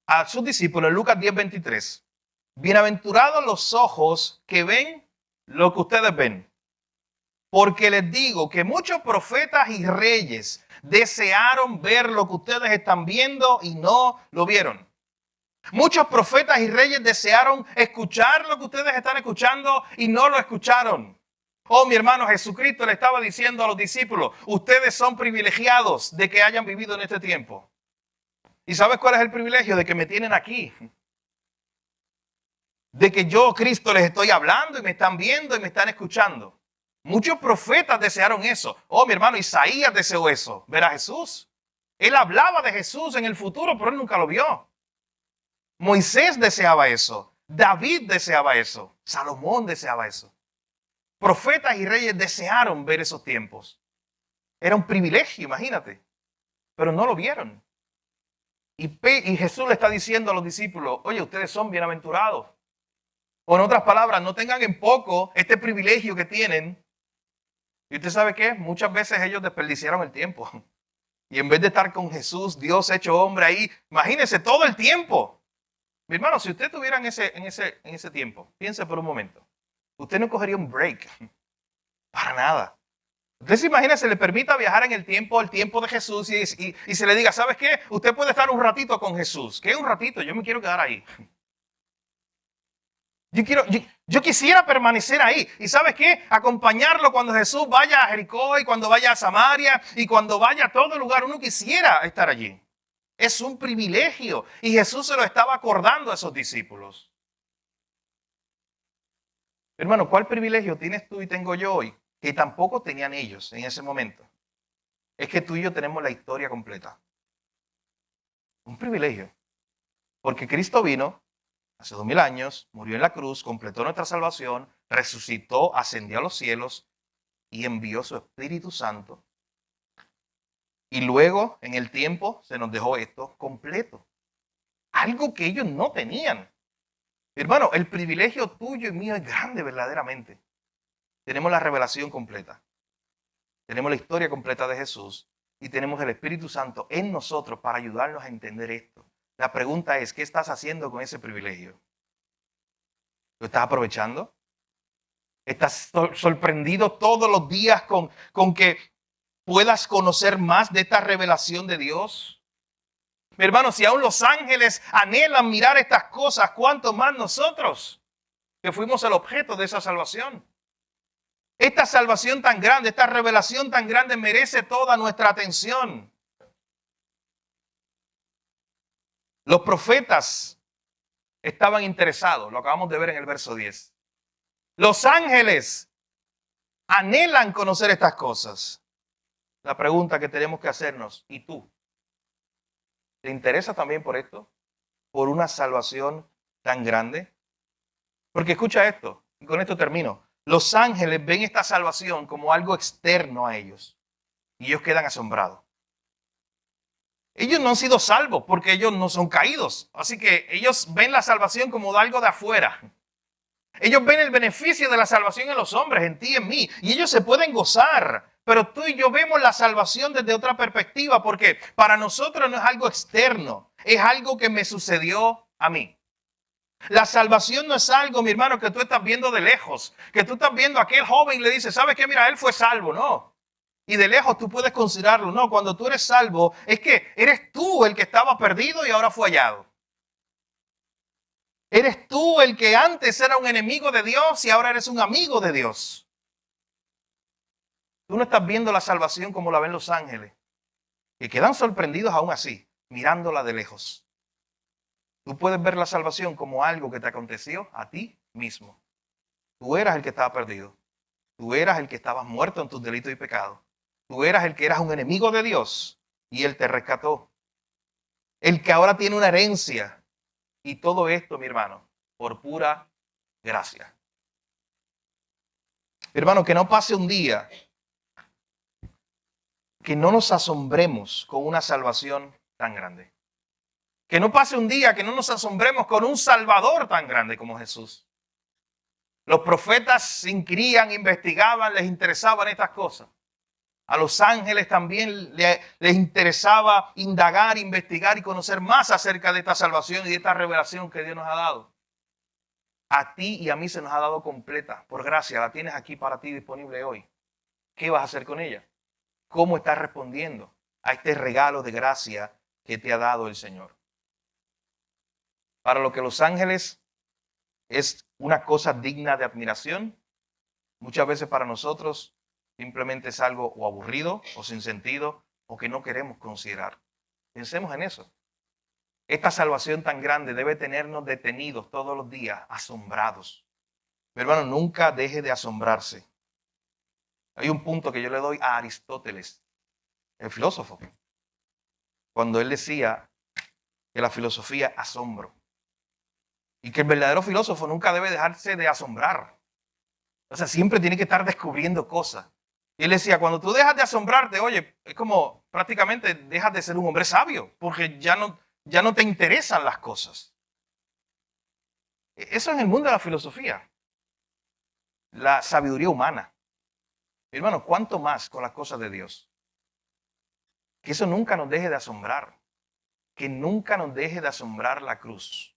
a sus discípulos en Lucas 10, 23. Bienaventurados los ojos que ven lo que ustedes ven. Porque les digo que muchos profetas y reyes desearon ver lo que ustedes están viendo y no lo vieron. Muchos profetas y reyes desearon escuchar lo que ustedes están escuchando y no lo escucharon. Oh, mi hermano, Jesucristo le estaba diciendo a los discípulos, ustedes son privilegiados de que hayan vivido en este tiempo. ¿Y sabes cuál es el privilegio? De que me tienen aquí. De que yo, Cristo, les estoy hablando y me están viendo y me están escuchando. Muchos profetas desearon eso. Oh, mi hermano, Isaías deseó eso, ver a Jesús. Él hablaba de Jesús en el futuro, pero él nunca lo vio. Moisés deseaba eso. David deseaba eso. Salomón deseaba eso. Profetas y reyes desearon ver esos tiempos. Era un privilegio, imagínate. Pero no lo vieron. Y Jesús le está diciendo a los discípulos, oye, ustedes son bienaventurados. O en otras palabras, no tengan en poco este privilegio que tienen. Y usted sabe qué, muchas veces ellos desperdiciaron el tiempo. Y en vez de estar con Jesús, Dios hecho hombre ahí, imagínense todo el tiempo. Mi hermano, si usted estuviera en ese tiempo, piense por un momento. Usted no cogería un break. Para nada. Usted se imagina, se le permita viajar en el tiempo de Jesús y se le diga, ¿sabes qué? Usted puede estar un ratito con Jesús. ¿Qué es un ratito? Yo me quiero quedar ahí. Yo quisiera permanecer ahí. ¿Y sabes qué? Acompañarlo cuando Jesús vaya a Jericó y cuando vaya a Samaria y cuando vaya a todo lugar. Uno quisiera estar allí. Es un privilegio. Y Jesús se lo estaba acordando a esos discípulos. Hermano, ¿cuál privilegio tienes tú y tengo yo hoy? Que tampoco tenían ellos en ese momento. Es que tú y yo tenemos la historia completa. Un privilegio. Porque Cristo vino hace 2000 años, murió en la cruz, completó nuestra salvación, resucitó, ascendió a los cielos y envió su Espíritu Santo. Y luego, en el tiempo, se nos dejó esto completo. Algo que ellos no tenían. Hermano, el privilegio tuyo y mío es grande verdaderamente. Tenemos la revelación completa. Tenemos la historia completa de Jesús y tenemos el Espíritu Santo en nosotros para ayudarnos a entender esto. La pregunta es, ¿qué estás haciendo con ese privilegio? ¿Lo estás aprovechando? ¿Estás sorprendido todos los días con que puedas conocer más de esta revelación de Dios? Mi hermano, si aún los ángeles anhelan mirar estas cosas, ¿cuánto más nosotros que fuimos el objeto de esa salvación? Esta salvación tan grande, esta revelación tan grande merece toda nuestra atención. Los profetas estaban interesados, lo acabamos de ver en el verso 10. Los ángeles anhelan conocer estas cosas. La pregunta que tenemos que hacernos, ¿y tú? ¿Te interesa también por esto? ¿Por una salvación tan grande? Porque escucha esto, y con esto termino. Los ángeles ven esta salvación como algo externo a ellos. Y ellos quedan asombrados. Ellos no han sido salvos porque ellos no son caídos. Así que ellos ven la salvación como algo de afuera. Ellos ven el beneficio de la salvación en los hombres, en ti y en mí. Y ellos se pueden gozar. Pero tú y yo vemos la salvación desde otra perspectiva porque para nosotros no es algo externo. Es algo que me sucedió a mí. La salvación no es algo, mi hermano, que tú estás viendo de lejos. Que tú estás viendo a aquel joven y le dices, ¿sabes qué? Mira, él fue salvo. No. Y de lejos tú puedes considerarlo. No, cuando tú eres salvo, es que eres tú el que estaba perdido y ahora fue hallado. Eres tú el que antes era un enemigo de Dios y ahora eres un amigo de Dios. Tú no estás viendo la salvación como la ven los ángeles, que quedan sorprendidos aún así, mirándola de lejos. Tú puedes ver la salvación como algo que te aconteció a ti mismo. Tú eras el que estaba perdido. Tú eras el que estabas muerto en tus delitos y pecados. Tú eras el que eras un enemigo de Dios y Él te rescató. El que ahora tiene una herencia Y todo esto, mi hermano, por pura gracia. Mi hermano, que no pase un día que no nos asombremos con una salvación tan grande. Que no pase un día que no nos asombremos con un Salvador tan grande como Jesús. Los profetas inquirían, investigaban, les interesaban estas cosas. A los ángeles también les interesaba indagar, investigar y conocer más acerca de esta salvación y de esta revelación que Dios nos ha dado. A ti y a mí se nos ha dado completa, por gracia, la tienes aquí para ti disponible hoy. ¿Qué vas a hacer con ella? ¿Cómo estás respondiendo a este regalo de gracia que te ha dado el Señor? Para lo que los ángeles es una cosa digna de admiración, muchas veces para nosotros simplemente es algo o aburrido o sin sentido o que no queremos considerar. Pensemos en eso. Esta salvación tan grande debe tenernos detenidos todos los días, asombrados. Mi hermano, nunca deje de asombrarse. Hay un punto que yo le doy a Aristóteles, el filósofo, cuando él decía que la filosofía es asombro. Y que el verdadero filósofo nunca debe dejarse de asombrar. O sea, siempre tiene que estar descubriendo cosas. Y él decía, cuando tú dejas de asombrarte, oye, es como prácticamente dejas de ser un hombre sabio, porque ya no te interesan las cosas. Eso es el mundo de la filosofía. La sabiduría humana. Mi hermano, ¿cuánto más con las cosas de Dios? Que eso nunca nos deje de asombrar. Que nunca nos deje de asombrar la cruz.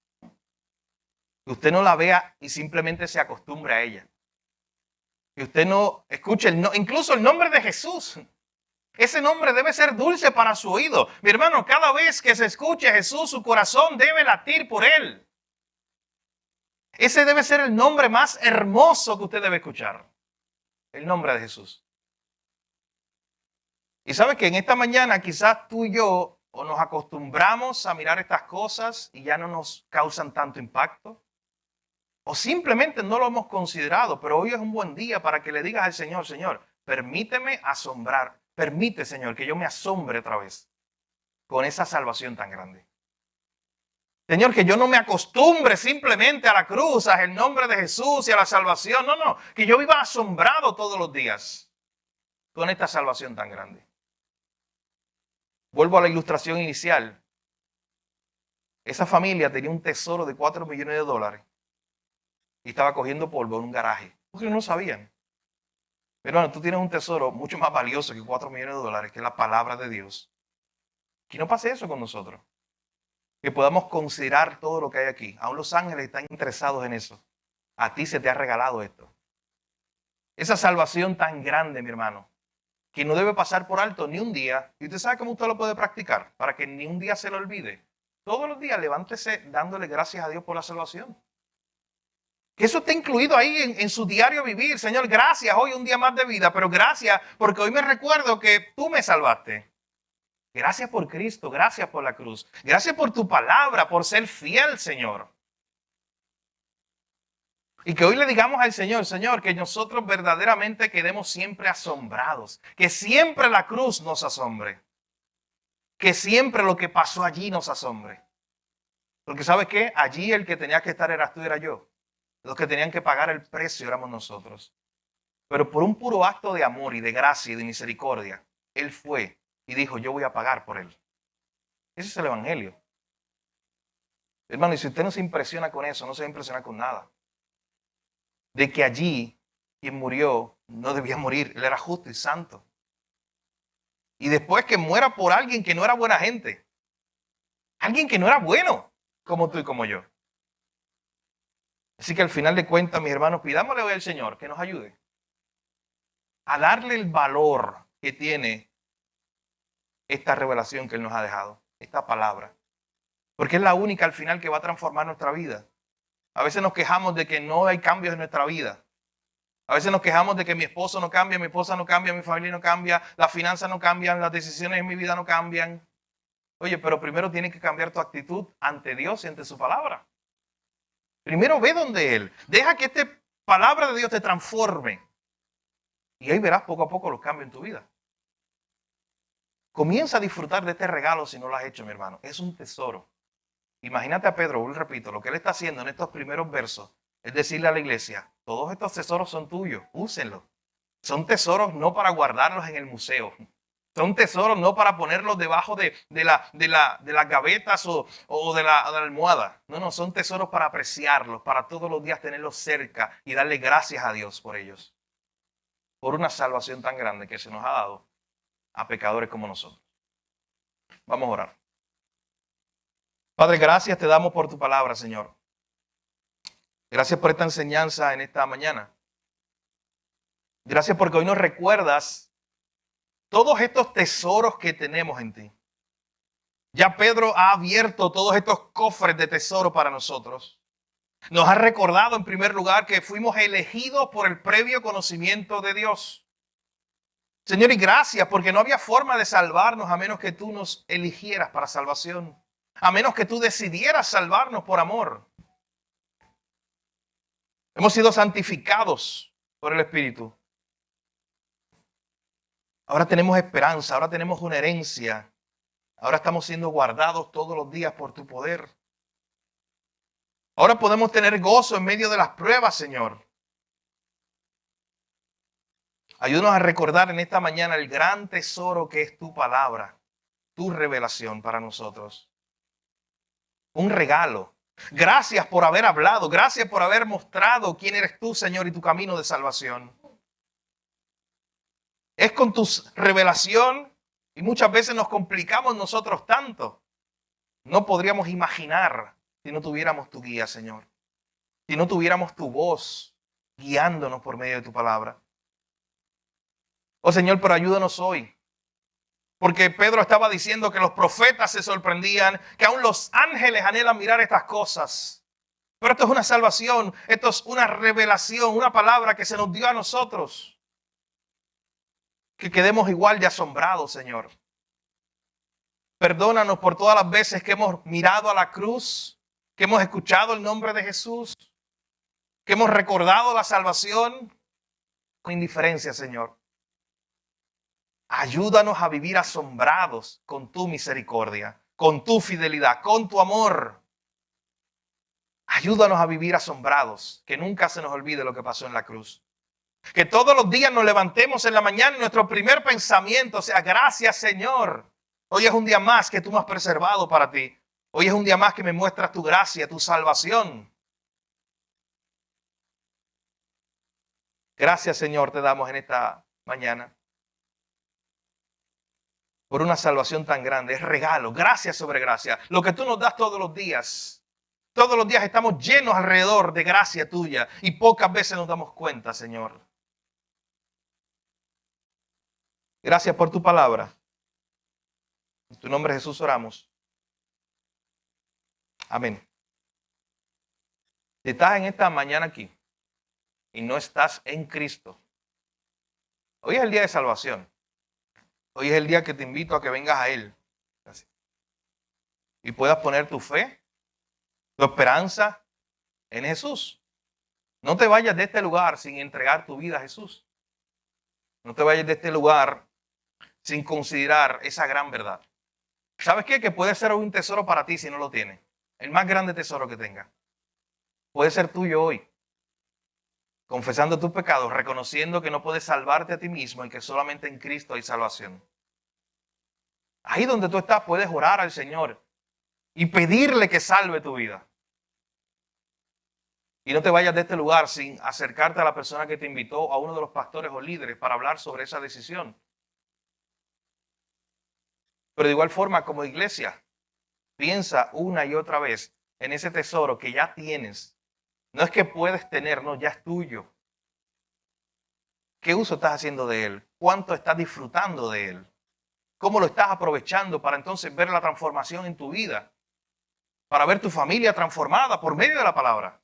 Que usted no la vea y simplemente se acostumbre a ella. Que usted no escuche incluso el nombre de Jesús. Ese nombre debe ser dulce para su oído. Mi hermano, cada vez que se escuche Jesús, su corazón debe latir por él. Ese debe ser el nombre más hermoso que usted debe escuchar. El nombre de Jesús. Y sabe que en esta mañana quizás tú y yo o nos acostumbramos a mirar estas cosas y ya no nos causan tanto impacto. O simplemente no lo hemos considerado, pero hoy es un buen día para que le digas al Señor, Señor, permíteme asombrar. Permite, Señor, que yo me asombre otra vez con esa salvación tan grande. Señor, que yo no me acostumbre simplemente a la cruz, al nombre de Jesús y a la salvación. No, que yo viva asombrado todos los días con esta salvación tan grande. Vuelvo a la ilustración inicial. Esa familia tenía un tesoro de $4 millones y estaba cogiendo polvo en un garaje, porque no lo sabían. Pero bueno, tú tienes un tesoro mucho más valioso que $4 millones, que es la palabra de Dios. Que no pase eso con nosotros. Que podamos considerar todo lo que hay aquí. Aún los ángeles están interesados en eso. A ti se te ha regalado esto. Esa salvación tan grande, mi hermano, que no debe pasar por alto ni un día. Y usted sabe cómo usted lo puede practicar para que ni un día se lo olvide. Todos los días levántese dándole gracias a Dios por la salvación. Que eso esté incluido ahí en su diario vivir. Señor, gracias, hoy un día más de vida, pero gracias porque hoy me recuerdo que tú me salvaste. Gracias por Cristo, gracias por la cruz. Gracias por tu palabra, por ser fiel, Señor. Y que hoy le digamos al Señor, Señor, que nosotros verdaderamente quedemos siempre asombrados. Que siempre la cruz nos asombre. Que siempre lo que pasó allí nos asombre. Porque ¿sabes qué? Allí el que tenía que estar eras tú y era yo. Los que tenían que pagar el precio éramos nosotros. Pero por un puro acto de amor y de gracia y de misericordia, Él fue y dijo, yo voy a pagar por Él. Ese es el Evangelio. Hermano, y si usted no se impresiona con eso, no se va a impresionar con nada. De que allí quien murió no debía morir. Él era justo y santo. Y después que muera por alguien que no era buena gente. Alguien que no era bueno, como tú y como yo. Así que al final de cuentas, mis hermanos, pidámosle hoy al Señor que nos ayude a darle el valor que tiene esta revelación que Él nos ha dejado, esta palabra. Porque es la única al final que va a transformar nuestra vida. A veces nos quejamos de que no hay cambios en nuestra vida. A veces nos quejamos de que mi esposo no cambia, mi esposa no cambia, mi familia no cambia, las finanzas no cambian, las decisiones en mi vida no cambian. Oye, pero primero tienes que cambiar tu actitud ante Dios y ante su palabra. Primero ve donde Él. Deja que esta palabra de Dios te transforme. Y ahí verás poco a poco los cambios en tu vida. Comienza a disfrutar de este regalo si no lo has hecho, mi hermano. Es un tesoro. Imagínate a Pedro, repito, lo que él está haciendo en estos primeros versos es decirle a la iglesia, todos estos tesoros son tuyos, úsenlos. Son tesoros no para guardarlos en el museo. Son tesoros no para ponerlos debajo de las gavetas o de la almohada. No, son tesoros para apreciarlos, para todos los días tenerlos cerca y darle gracias a Dios por ellos. Por una salvación tan grande que se nos ha dado a pecadores como nosotros. Vamos a orar. Padre, gracias te damos por tu palabra, Señor. Gracias por esta enseñanza en esta mañana. Gracias porque hoy nos recuerdas todos estos tesoros que tenemos en ti. Ya Pedro ha abierto todos estos cofres de tesoro para nosotros. Nos ha recordado en primer lugar que fuimos elegidos por el previo conocimiento de Dios. Señor, y gracias porque no había forma de salvarnos a menos que tú nos eligieras para salvación. A menos que tú decidieras salvarnos por amor. Hemos sido santificados por el Espíritu. Ahora tenemos esperanza, ahora tenemos una herencia. Ahora estamos siendo guardados todos los días por tu poder. Ahora podemos tener gozo en medio de las pruebas, Señor. Ayúdanos a recordar en esta mañana el gran tesoro que es tu palabra, tu revelación para nosotros. Un regalo. Gracias por haber hablado, gracias por haber mostrado quién eres tú, Señor, y tu camino de salvación. Es con tu revelación y muchas veces nos complicamos nosotros tanto. No podríamos imaginar si no tuviéramos tu guía, Señor. Si no tuviéramos tu voz guiándonos por medio de tu palabra. Oh Señor, pero ayúdanos hoy. Porque Pedro estaba diciendo que los profetas se sorprendían, que aún los ángeles anhelan mirar estas cosas. Pero esto es una salvación, esto es una revelación, una palabra que se nos dio a nosotros. Que quedemos igual de asombrados, Señor. Perdónanos por todas las veces que hemos mirado a la cruz, que hemos escuchado el nombre de Jesús, que hemos recordado la salvación con indiferencia, Señor. Ayúdanos a vivir asombrados con tu misericordia, con tu fidelidad, con tu amor. Ayúdanos a vivir asombrados, que nunca se nos olvide lo que pasó en la cruz. Que todos los días nos levantemos en la mañana y nuestro primer pensamiento sea, gracias Señor. Hoy es un día más que tú me has preservado para ti. Hoy es un día más que me muestras tu gracia, tu salvación. Gracias Señor te damos en esta mañana. Por una salvación tan grande, es regalo, gracia sobre gracia. Lo que tú nos das todos los días. Todos los días estamos llenos alrededor de gracia tuya y pocas veces nos damos cuenta, Señor. Gracias por tu palabra. En tu nombre Jesús oramos. Amén. Si estás en esta mañana aquí y no estás en Cristo, hoy es el día de salvación. Hoy es el día que te invito a que vengas a Él. Y puedas poner tu fe, tu esperanza en Jesús. No te vayas de este lugar sin entregar tu vida a Jesús. No te vayas de este lugar sin considerar esa gran verdad. ¿Sabes qué? Que puede ser un tesoro para ti si no lo tienes. El más grande tesoro que tengas. Puede ser tuyo hoy. Confesando tus pecados, reconociendo que no puedes salvarte a ti mismo y que solamente en Cristo hay salvación. Ahí donde tú estás puedes orar al Señor y pedirle que salve tu vida. Y no te vayas de este lugar sin acercarte a la persona que te invitó, a uno de los pastores o líderes para hablar sobre esa decisión. Pero de igual forma, como iglesia, piensa una y otra vez en ese tesoro que ya tienes. No es que puedes tener, no, ya es tuyo. ¿Qué uso estás haciendo de él? ¿Cuánto estás disfrutando de él? ¿Cómo lo estás aprovechando para entonces ver la transformación en tu vida? Para ver tu familia transformada por medio de la palabra.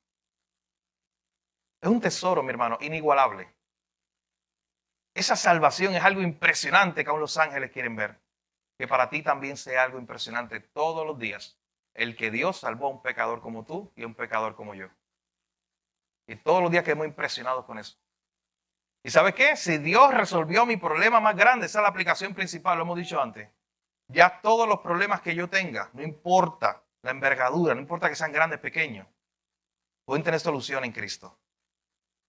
Es un tesoro, mi hermano, inigualable. Esa salvación es algo impresionante que aún los ángeles quieren ver. Que para ti también sea algo impresionante todos los días. El que Dios salvó a un pecador como tú y a un pecador como yo. Y todos los días quedamos impresionados con eso. ¿Y sabes qué? Si Dios resolvió mi problema más grande, esa es la aplicación principal, lo hemos dicho antes. Ya todos los problemas que yo tenga, no importa la envergadura, no importa que sean grandes o pequeños, pueden tener solución en Cristo.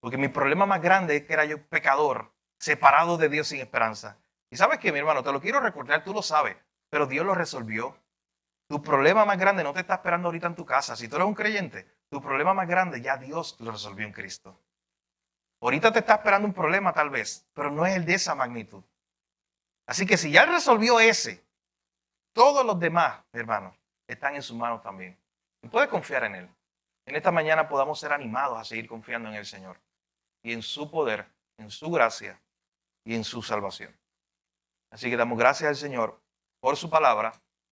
Porque mi problema más grande es que era yo pecador, separado de Dios sin esperanza. Y sabes qué, mi hermano, te lo quiero recordar, tú lo sabes, pero Dios lo resolvió. Tu problema más grande no te está esperando ahorita en tu casa. Si tú eres un creyente, tu problema más grande ya Dios lo resolvió en Cristo. Ahorita te está esperando un problema tal vez, pero no es el de esa magnitud. Así que si ya Él resolvió ese, todos los demás, hermanos, están en sus manos también. Y puedes confiar en Él. En esta mañana podamos ser animados a seguir confiando en el Señor y en su poder, en su gracia y en su salvación. Así que damos gracias al Señor por su palabra.